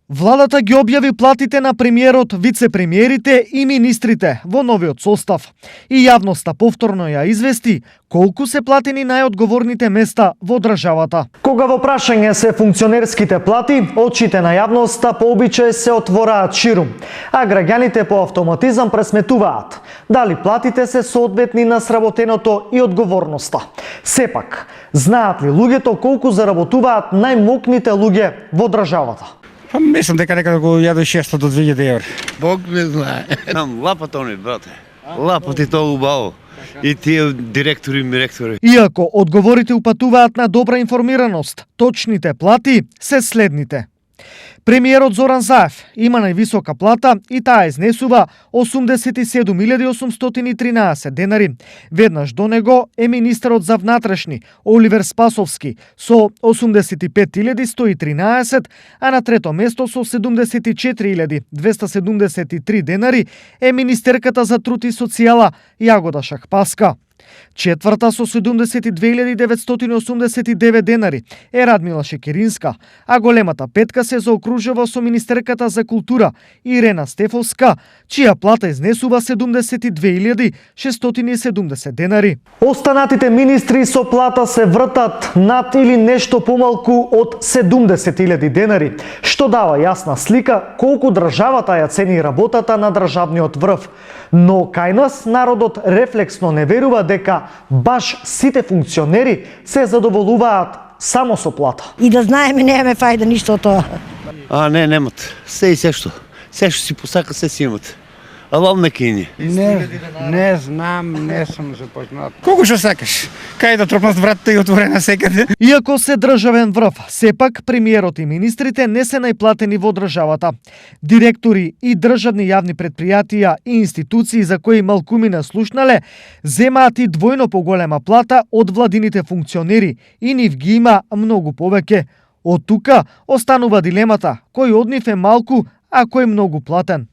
Владата ги објави платите на премиерот, вице-премиерите и министрите во новиот состав. И јавноста повторно ја извести колку се платени најодговорните места во државата. Кога во прашање се функционерските плати, очите на јавноста по обичај се отвораат ширум, а граѓаните по автоматизам пресметуваат дали платите се соодветни на сработеното и одговорноста. Сепак, знаат ли луѓето колку заработуваат најмокните луѓе во државата? Мислам дека некаде го 1600 до 2000 евра. Бог не знае. Лапата не, брате. Лапата е тоа убаво. И тие директори и миректори. Иако одговорите упатуваат на добра информираност, точните плати се следните. Премиерот Зоран Заев има највисока плата и таа изнесува 87.813 денари. Веднаш до него е министерот за внатрешни Оливер Спасовски со 85.113, а на трето место со 74.273 денари е министерката за труд и социјала Јагода Шахпаска. Четврта со 72.989 денари е Радмила Шекеринска, а големата петка се заокружува со министерката за култура Ирена Стефовска, чија плата изнесува 72.670 денари. Останатите министри со плата се вртат над или нешто помалку од 70.000 денари, што дава јасна слика колку државата ја цени работата на државниот врв. Но кај нас народот рефлексно не верува дека баш сите функционери се задоволуваат само со плата. И да знаеме, немаме фајда ништо од тоа. Немат. Се и сешто. Сешто си посака, се си имат. А вам не кини. Не знам, не сум запознат. Колку што сакаш? Кај да тропнат вратата и отворена секаде? Иако се државен врв, сепак премиерот и министрите не се најплатени во државата. Директори и државни јавни предпријатија и институции за кои малкумина слушнале, земаат и двојно поголема плата од владините функционери и нив ги има многу повеќе. Од тука останува дилемата кој од нив е малку, а кој многу платен.